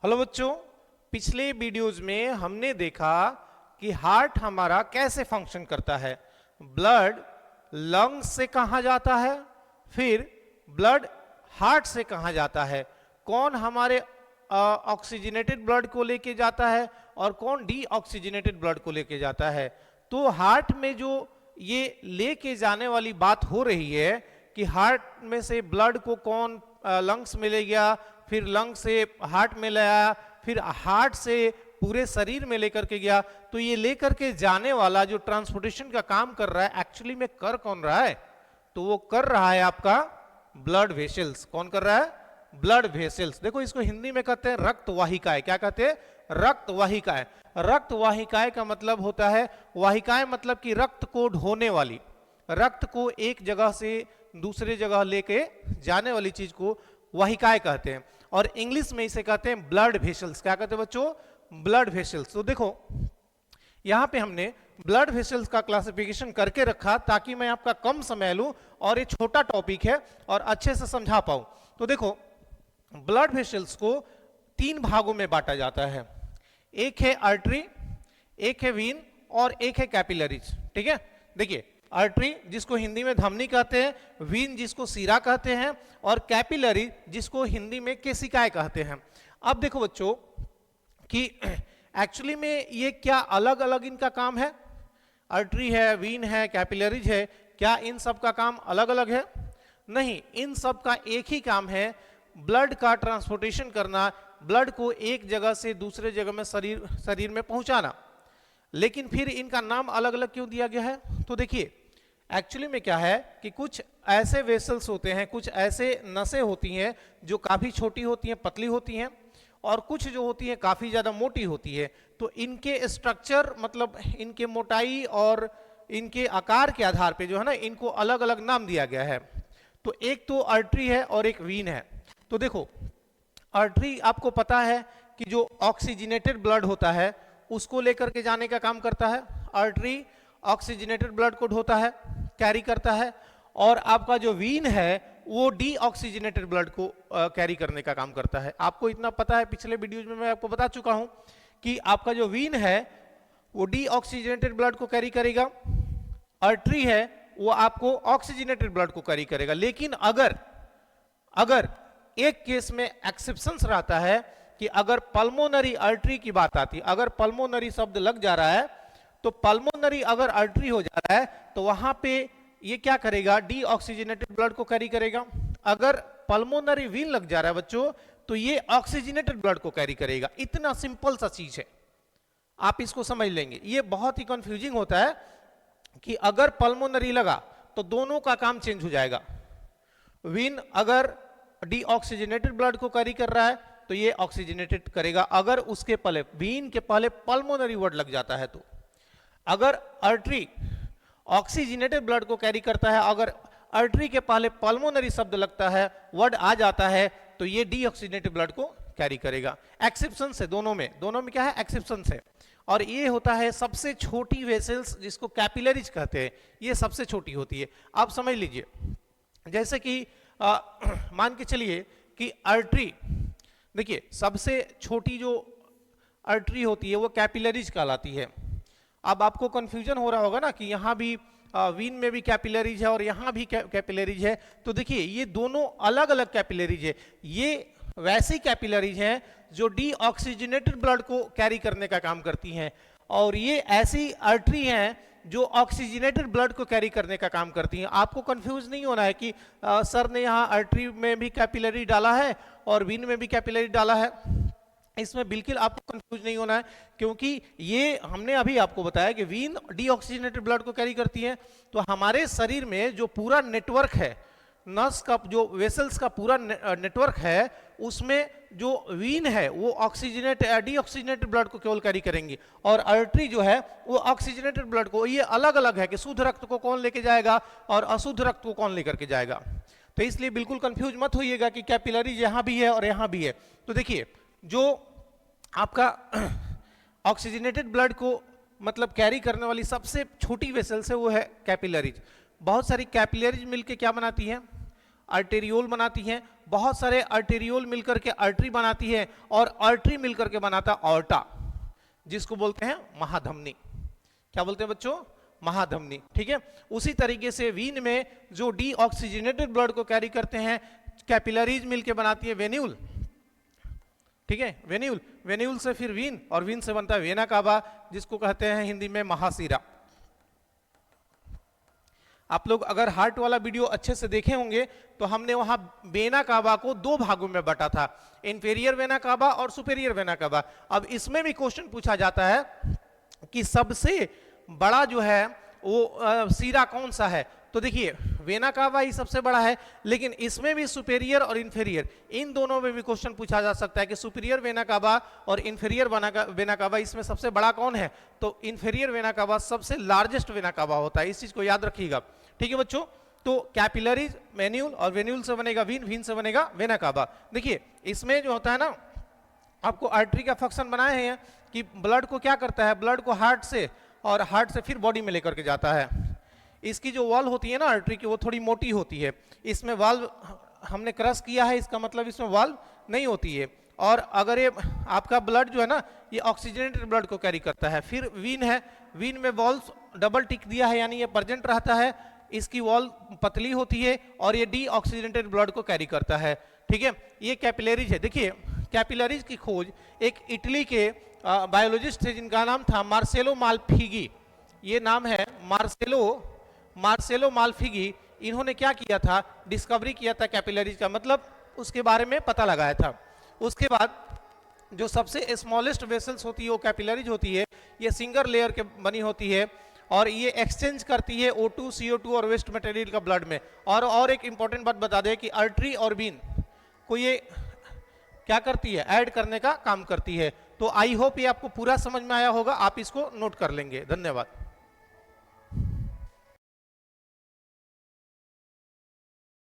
Hello बच्चों, पिछले videos में हमने देखा कि हार्ट हमारा कैसे फंक्शन करता है। ब्लड लंग्स से कहाँ जाता है, फिर ब्लड हार्ट से कहाँ जाता है, कौन हमारे ऑक्सीजनेटेड ब्लड को लेके जाता है और कौन डीऑक्सीजनेटेड ब्लड को लेके जाता है। तो हार्ट में जो ये लेके जाने वाली बात हो रही है कि हार्ट में से ब्लड को कौन लंग्स में ले गया, फिर लंग से हार्ट में लाया, फिर हार्ट से पूरे शरीर में लेकर के गया, तो ये लेकर के जाने वाला जो ट्रांसपोर्टेशन का काम कर रहा है एक्चुअली में कर कौन रहा है, तो वो कर रहा है आपका ब्लड वेसल्स। कौन कर रहा है? Blood vessels. देखो इसको हिंदी में कहते हैं रक्त वाहिकाएं। क्या कहते हैं? रक्त वाहिकाएं। रक्त वाहिकाएं का मतलब होता है, वाहिकाएं मतलब कि रक्त को ढोने वाली, रक्त को एक जगह से दूसरे जगह लेके जाने वाली चीज को वाहिकाएं कहते हैं, और इंग्लिश में इसे कहते हैं ब्लड वेसल्स। क्या कहते हैं बच्चों? Blood vessels. तो देखो यहां पे हमने ब्लड वेसल्स का क्लासिफिकेशन करके रखा ताकि मैं आपका कम समय लूं और ये छोटा टॉपिक है और अच्छे से समझा पाऊं। तो देखो ब्लड वेसल्स को तीन भागों में बांटा जाता है, एक है आर्टरी, एक है वीन और एक है कैपिलरीज। ठीक है, देखिए आर्टरी जिसको हिंदी में धमनी कहते हैं, वीन जिसको सीरा कहते हैं, और कैपिलरी जिसको हिंदी में केशिकाएं कहते हैं। अब देखो बच्चों कि एक्चुअली में ये क्या अलग अलग इनका काम है? आर्टरी है, वीन है, कैपिलरीज है, क्या इन सब का काम अलग अलग है? नहीं, इन सब का एक ही काम है, ब्लड का ट्रांसपोर्टेशन करना, ब्लड को एक जगह से दूसरे जगह में शरीर में पहुंचाना। लेकिन फिर इनका नाम अलग अलग क्यों दिया गया है? तो देखिए एक्चुअली में क्या है कि कुछ ऐसे वेसल्स होते हैं, कुछ ऐसे नसें होती हैं जो काफी छोटी होती हैं, पतली होती हैं, और कुछ जो होती हैं काफी ज्यादा मोटी होती है। तो इनके स्ट्रक्चर मतलब इनके मोटाई और इनके आकार के आधार पे जो है ना, इनको अलग अलग नाम दिया गया है। तो एक तो आर्टरी है और एक वीन है। तो देखो आर्टरी आपको पता है कि जो ऑक्सीजनेटेड ब्लड होता है उसको लेकर के जाने का काम करता है। आर्टरी ऑक्सीजनेटेड ब्लड को ढोता है, कैरी करता है, और आपका जो वीन है वो डीऑक्सीजनेटेड ब्लड को कैरी करने का काम करता है। आपको इतना पता है, पिछले वीडियोज में मैं आपको बता चुका हूं कि आपका जो वीन है वो डीऑक्सीजनेटेड ब्लड को कैरी करेगा, आर्टरी है वो आपको ऑक्सीजनेटेड ब्लड को कैरी करेगा। लेकिन अगर एक केस में एक्सेप्शंस रहता है कि अगर पल्मोनरी आर्टरी की बात आती है, अगर पल्मोनरी शब्द लग जा रहा है तो पल्मोनरी अगर आर्टरी हो जा रहा है तो वहां पे ये क्या करेगा? डीऑक्सीजनेटेड ब्लड को कैरी करेगा। अगर पल्मोनरी वीन लग जा रहा है बच्चों तो ये ऑक्सीजनेटेड ब्लड को कैरी करेगा। इतना सिंपल सा चीज है, आप इसको समझ लेंगे। ये बहुत ही कंफ्यूजिंग होता है कि अगर पल्मोनरी लगा तो दोनों का काम चेंज हो जाएगा। वीन अगर डीऑक्सीजनेटेड ब्लड को कैरी कर रहा है तो ये ऑक्सीजनेटेड करेगा। अगर उसके पहले वीन के पहले पल्मोनरी वर्ड लग जाता है, तो अगर आर्टरी ऑक्सीजनेटेड ब्लड को कैरी करता है, अगर आर्टरी के पहले पल्मोनरी शब्द लगता है, वर्ड आ जाता है, तो ये डीऑक्सीजनेटेड ब्लड को कैरी करेगा। एक्सेप्शन है दोनों में क्या है? एक्सेप्शन है। और ये होता है सबसे छोटी वेसल्स जिसको कैपिलरीज कहते हैं, ये सबसे छोटी होती है। आप समझ लीजिए जैसे कि मान के चलिए कि आर्टरी, देखिए सबसे छोटी जो आर्टरी होती है वो कैपिलरीज कहलाती है। अब आपको कंफ्यूजन हो रहा होगा ना कि यहाँ भी वीन में भी कैपिलरीज है और यहाँ भी कैपिलरीज है। तो देखिए ये दोनों अलग अलग कैपिलरीज है। ये वैसी कैपिलरीज हैं जो डीऑक्सीजनेटेड ब्लड को कैरी करने का काम करती हैं, और ये ऐसी आर्टरी हैं जो ऑक्सीजनेटेड ब्लड को कैरी करने का काम करती हैं। आपको कंफ्यूज नहीं होना है कि सर ने यहाँ आर्टरी में भी कैपिलरी डाला है और वीन में भी कैपिलरी डाला है। इसमें बिल्कुल आपको कंफ्यूज नहीं होना है, क्योंकि ये हमने अभी आपको बताया कि वीन डीऑक्सीजनेटेड ब्लड को कैरी करती है। तो हमारे शरीर में जो पूरा नेटवर्क है, नस का जो वेसल्स का पूरा नेटवर्क है, उसमें जो वीन है वो डीऑक्सीजनेटेड ब्लड को केवल कैरी करेंगी, और आर्टरी जो है वो ऑक्सीजनेटेड ब्लड को। ये अलग अलग है कि शुद्ध रक्त को कौन लेके जाएगा और अशुद्ध रक्त को कौन लेकर के जाएगा। तो इसलिए बिल्कुल कंफ्यूज मत होइएगा कि कैपिलरी यहां भी है और यहां भी है। तो देखिए जो आपका ऑक्सीजनेटेड ब्लड को मतलब कैरी करने वाली सबसे छोटी वेसल्स है वो है कैपिलरीज। बहुत सारी कैपिलरीज मिलके क्या बनाती हैं? आर्टेरियोल बनाती हैं, बहुत सारे आर्टेरियोल मिलकर के आर्टरी बनाती है, और आर्टरी मिलकर के बनाता ऑर्टा, जिसको बोलते हैं महाधमनी। क्या बोलते हैं बच्चों? महाधमनी। ठीक है, उसी तरीके से वीन में जो डीऑक्सीजनेटेड ब्लड को कैरी करते हैं, कैपिलरीज मिलके बनाती है वेन्यूल। ठीक है, वेन्यूल, वेन्यूल से फिर वीन, और वीन से बनता है वेना कावा, जिसको कहते हैं हिंदी में महासीरा। आप लोग अगर हार्ट वाला वीडियो अच्छे से देखे होंगे तो हमने वहां वेना कावा को दो भागों में बांटा था, इंफीरियर वेना कावा और सुपेरियर वेना कावा। अब इसमें भी क्वेश्चन पूछा जाता है कि सबसे बड़ा जो है वो सीरा कौन सा है, तो देखिए वेना कावा ही सबसे बड़ा है, लेकिन इसमें भी सुपेरियर और इंफीरियर, इन दोनों में भी क्वेश्चन पूछा जा सकता है कि सुपेरियर वेना कावा और इंफीरियर वेना कावा, इसमें सबसे बड़ा कौन है? तो इंफीरियर वेना कावा सबसे लार्जेस्ट वेना कावा होता है, इस चीज को याद रखिएगा। ठीक है बच्चों, तो कैपिलरीज वेन्यूल, और वेन्यूल से बनेगा वीन, वीन से बनेगा वेना कावा। देखिए इसमें जो होता है ना, आपको आर्टरी का फंक्शन बनाए हैं कि ब्लड को क्या करता है, ब्लड को हार्ट से, और हार्ट से फिर बॉडी में लेकर के जाता है। इसकी जो वॉल होती है ना आर्टरी की, वो थोड़ी मोटी होती है, इसमें वाल्व हमने क्रश किया है, इसका मतलब इसमें वाल्व नहीं होती है। और अगर ये आपका ब्लड जो है ना, ये ऑक्सीजनेटेड ब्लड को कैरी करता है। फिर वीन है, वीन में वॉल्व डबल टिक दिया है, यानी ये प्रेजेंट रहता है, इसकी वॉल पतली होती है, और ये डीऑक्सीजनेटेड ब्लड को कैरी करता है। ठीक है, ये कैपिलरीज है। देखिए कैपिलरीज की खोज एक इटली के बायोलॉजिस्ट थे, जिनका नाम था मार्सेलो माल्फिगी। ये नाम है मार्सेलो माल्फिगी। इन्होंने क्या किया था, डिस्कवरी किया था कैपिलरीज का, मतलब उसके बारे में पता लगाया था। उसके बाद जो सबसे स्मॉलेस्ट वेसल्स होती है वो कैपिलरीज होती है। ये सिंगल लेयर के बनी होती है, और ये एक्सचेंज करती है O2, CO2 और वेस्ट मटेरियल का ब्लड में। और एक इंपॉर्टेंट बात बता दें कि आर्टरी और वीन को ये क्या करती है, ऐड करने का काम करती है। तो आई होप ये आपको पूरा समझ में आया होगा, आप इसको नोट कर लेंगे। धन्यवाद।